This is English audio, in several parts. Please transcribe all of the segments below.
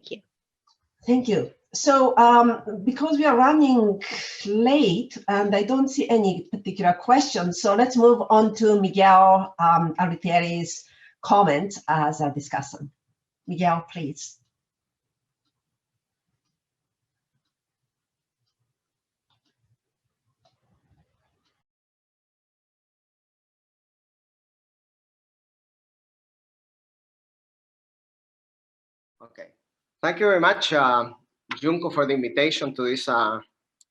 Thank you. Thank you. So because we are running late and I don't see any particular questions, so let's move on to Miguel Altieri's comment as a discussant. Miguel, please. Okay. Thank you very much, Junko, for the invitation to this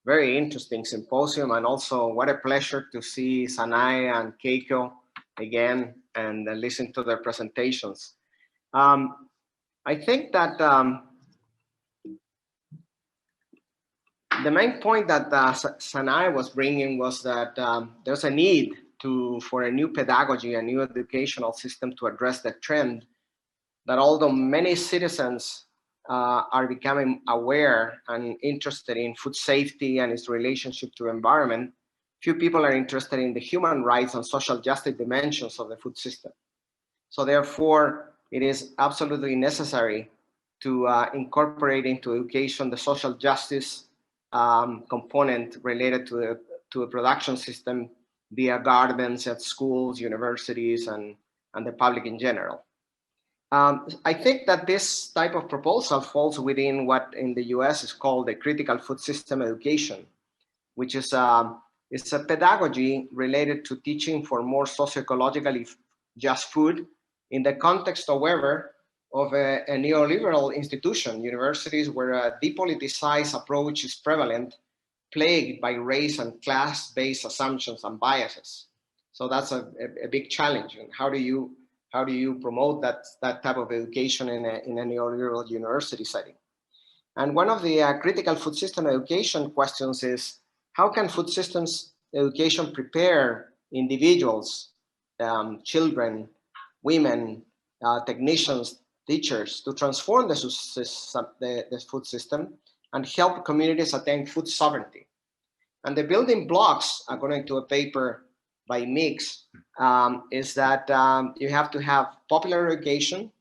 very interesting symposium, and also what a pleasure to see Senae and Keiko again and listen to their presentations. I think that the main point that Senae was bringing was that there's a need for a new pedagogy, a new educational system to address the trend that although many citizens are becoming aware and interested in food safety and its relationship to environment, few people are interested in the human rights and social justice dimensions of the food system. So therefore, it is absolutely necessary to incorporate into education the social justice component related to the production system via gardens at schools, universities, and the public in general. I think that this type of proposal falls within what in the US is called the critical food system education, which is it's a pedagogy related to teaching for more socio-ecologically just food in the context, however, of a neoliberal institution, universities where a depoliticized approach is prevalent, plagued by race and class-based assumptions and biases. So that's a big challenge. And how do you promote that type of education in a neoliberal university setting? And one of the critical food system education questions is, how can food systems education prepare individuals, children, women, technicians, teachers to transform the food system and help communities attain food sovereignty? And the building blocks, according to a paper by Mix, is that you have to have popular education,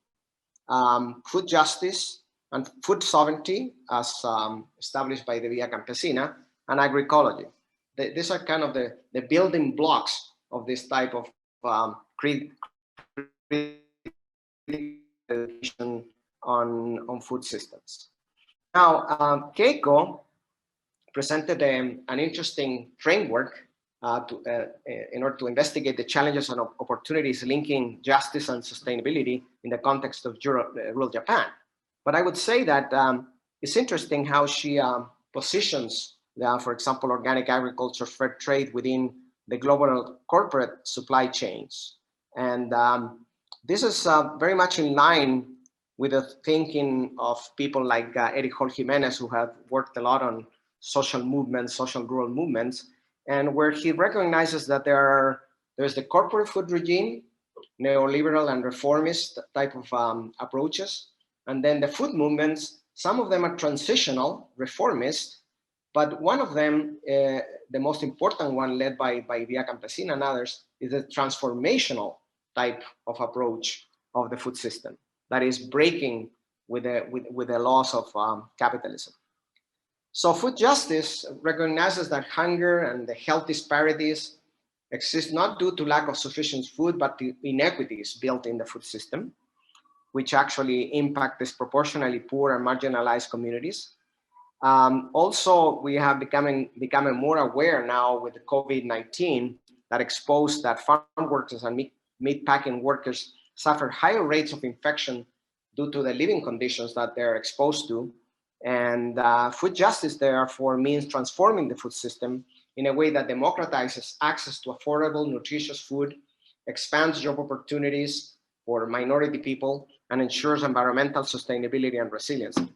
food justice, and food sovereignty as established by the Via Campesina, and agroecology. These are kind of the building blocks of this type of education on food systems. Now, Keiko presented an interesting framework in order to investigate the challenges and opportunities linking justice and sustainability in the context of rural Japan. But I would say that it's interesting how she positions, for example, organic agriculture, fair trade within the global corporate supply chains. And this is very much in line with the thinking of people like Eric Hol Jimenez, who have worked a lot on social movements, social rural movements, and where he recognizes that there's the corporate food regime, neoliberal and reformist type of approaches, and then the food movements. Some of them are transitional, reformist, but one of them, the most important one, led by Via Campesina and others, is a transformational type of approach of the food system that is breaking with the laws of capitalism. So food justice recognizes that hunger and the health disparities exist not due to lack of sufficient food, but to inequities built in the food system, which actually impact disproportionately poor and marginalized communities. Also, we have becoming more aware now with the COVID-19 that exposed that farm workers and meat packing workers suffer higher rates of infection due to the living conditions that they're exposed to. And food justice, therefore, means transforming the food system in a way that democratizes access to affordable, nutritious food, expands job opportunities for minority people, and ensures environmental sustainability and resiliency.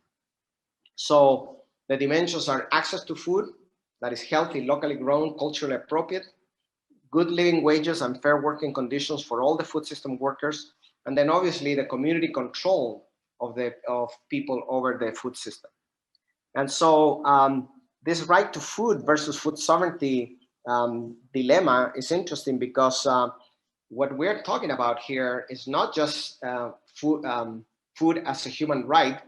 So the dimensions are access to food that is healthy, locally grown, culturally appropriate, good living wages and fair working conditions for all the food system workers, and then obviously the community control of people over the food system. And so this right to food versus food sovereignty dilemma is interesting because what we're talking about here is not just food as a human right,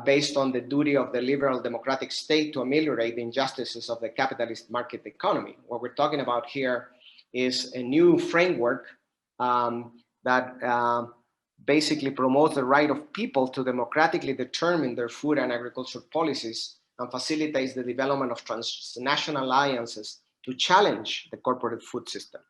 based on the duty of the liberal democratic state to ameliorate the injustices of the capitalist market economy. What we're talking about here is a new framework that basically promotes the right of people to democratically determine their food and agriculture policies and facilitates the development of transnational alliances to challenge the corporate food system.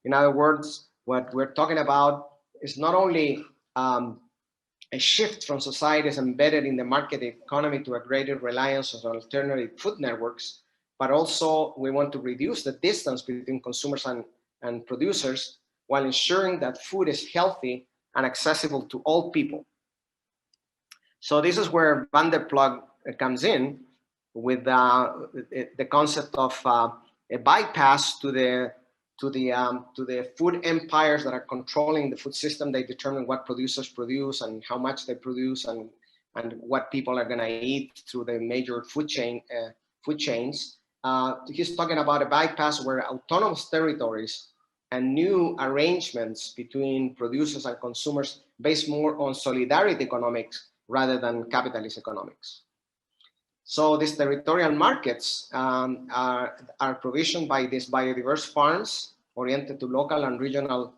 In other words, what we're talking about is not only a shift from societies embedded in the market economy to a greater reliance on alternative food networks, but also we want to reduce the distance between consumers and producers while ensuring that food is healthy and accessible to all people. So this is where Van der Ploeg comes in with the concept of a bypass to the food empires that are controlling the food system. They determine what producers produce and how much they produce and what people are going to eat through the major food chains. He's talking about a bypass where autonomous territories and new arrangements between producers and consumers based more on solidarity economics rather than capitalist economics. So these territorial markets are provisioned by these biodiverse farms oriented to local and regional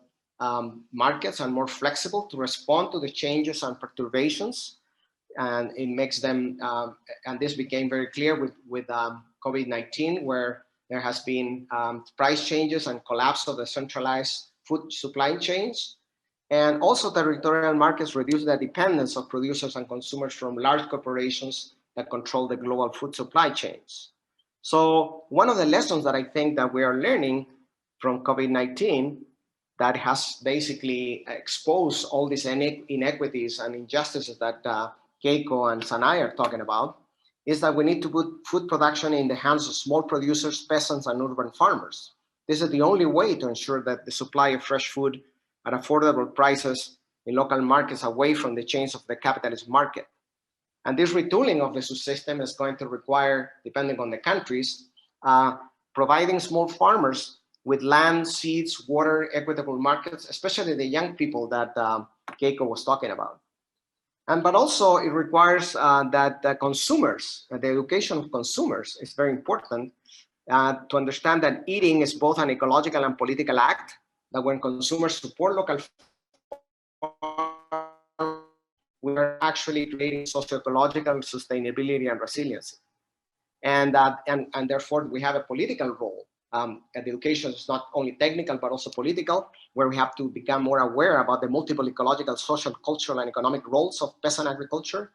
markets and more flexible to respond to the changes and perturbations. And it makes them, and this became very clear with COVID-19, where there has been price changes and collapse of the centralized food supply chains. And also territorial markets reduce the dependence of producers and consumers from large corporations that control the global food supply chains. So one of the lessons that I think that we are learning from COVID-19 that has basically exposed all these inequities and injustices that Keiko and Senae are talking about is that we need to put food production in the hands of small producers, peasants, and urban farmers. This is the only way to ensure that the supply of fresh food at affordable prices in local markets away from the chains of the capitalist market. And this retooling of the system is going to require, depending on the countries, providing small farmers with land, seeds, water, equitable markets, especially the young people that Keiko was talking about. But also it requires that the consumers, the education of consumers is very important to understand that eating is both an ecological and political act, that when consumers support local we are actually creating socio-ecological sustainability and resiliency. And therefore we have a political role. Education is not only technical, but also political, where we have to become more aware about the multiple ecological, social, cultural, and economic roles of peasant agriculture,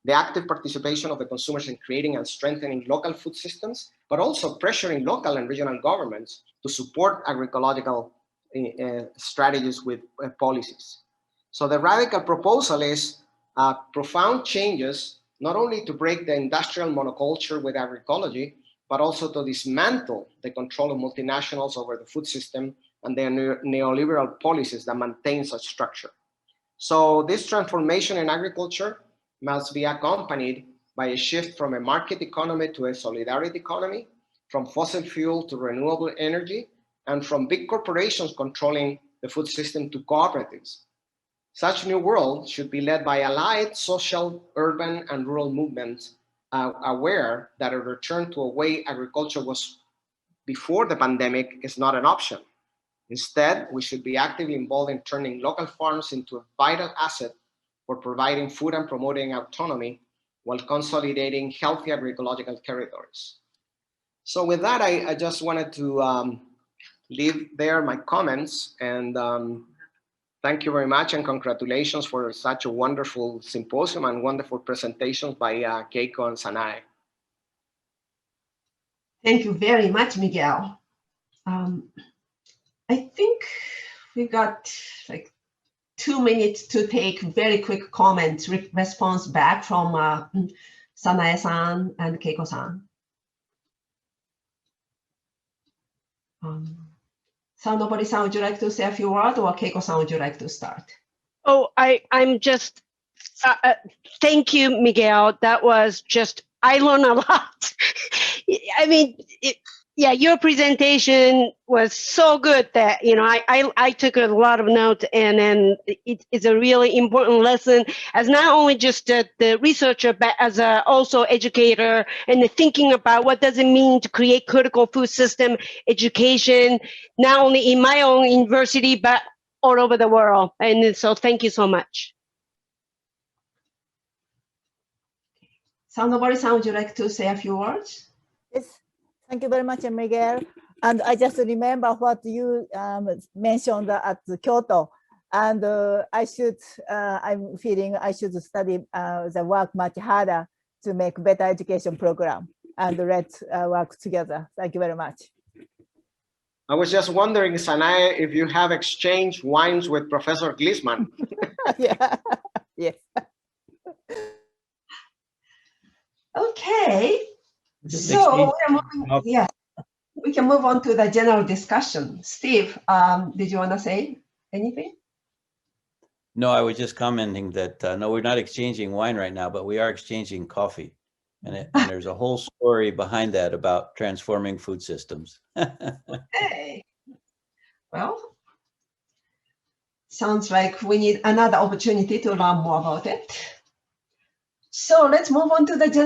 the active participation of the consumers in creating and strengthening local food systems, but also pressuring local and regional governments to support agroecological strategies with policies. So the radical proposal is profound changes, not only to break the industrial monoculture with agroecology, but also to dismantle the control of multinationals over the food system and their neoliberal policies that maintain such structure. So this transformation in agriculture must be accompanied by a shift from a market economy to a solidarity economy, from fossil fuel to renewable energy, and from big corporations controlling the food system to cooperatives. Such new world should be led by allied social, urban, and rural movements aware that a return to a way agriculture was before the pandemic is not an option. Instead, we should be actively involved in turning local farms into a vital asset for providing food and promoting autonomy while consolidating healthy agroecological territories. So with that, I just wanted to leave there my comments, and thank you very much, and congratulations for such a wonderful symposium and wonderful presentations by Keiko and Senae. Thank you very much, Miguel. I think we got like 2 minutes to take very quick comments, response back from Senae-san and Keiko-san. Sawanobori-san, would you like to say a few words, or Keiko-san, would you like to start? Oh, I'm just, thank you, Miguel. That was just, I learned a lot. I mean, Yeah, your presentation was so good that, I took a lot of notes, and then it's a really important lesson as not only just the researcher, but as a also educator, and the thinking about what does it mean to create critical food system education, not only in my own university, but all over the world. And so thank you so much. Sawanobori-san, would you like to say a few words? Yes, thank you very much, Miguel. And I just remember what you mentioned at Kyoto. And I'm feeling I should study the work much harder to make better education program. And let's work together. Thank you very much. I was just wondering, Senae, if you have exchanged wines with Professor Glisman. Yeah, yes. Okay, so we're moving, yeah, we can move on to the general discussion. Steve, did you want to say anything? No, I was just commenting that, no, we're not exchanging wine right now, but we are exchanging coffee. And there's a whole story behind that about transforming food systems. Okay, well, sounds like we need another opportunity to learn more about it. So let's move on to the